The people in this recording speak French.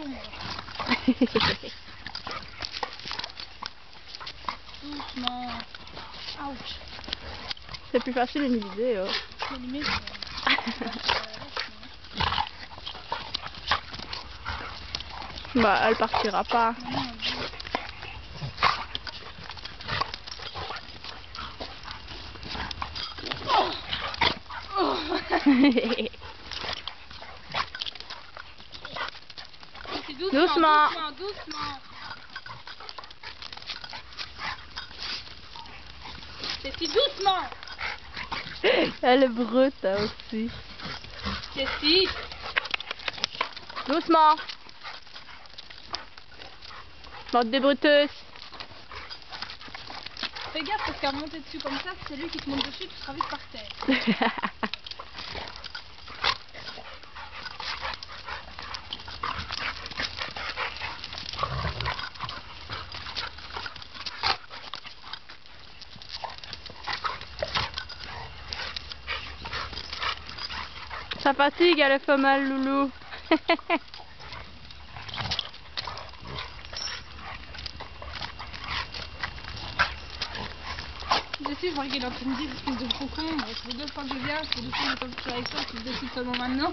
concombre. Doucement. Ouch. C'est plus facile une vidéo. La limite. Bah, elle partira pas. Doucement. Jessie, doucement. Elle est brute hein, aussi. Jessie. Doucement. Bande de bruteuses. Fais gaffe parce qu'à monter dessus comme ça, si c'est lui qui te monte dessus, tu seras vite par terre. Ça fatigue, elle fait mal, loulou. Jessie, je vois qu'il est en train de me dire espèce de concombre. Ça fait 2 fois que je viens, ça fait 2 fois que je suis avec toi, tu te décides seulement maintenant.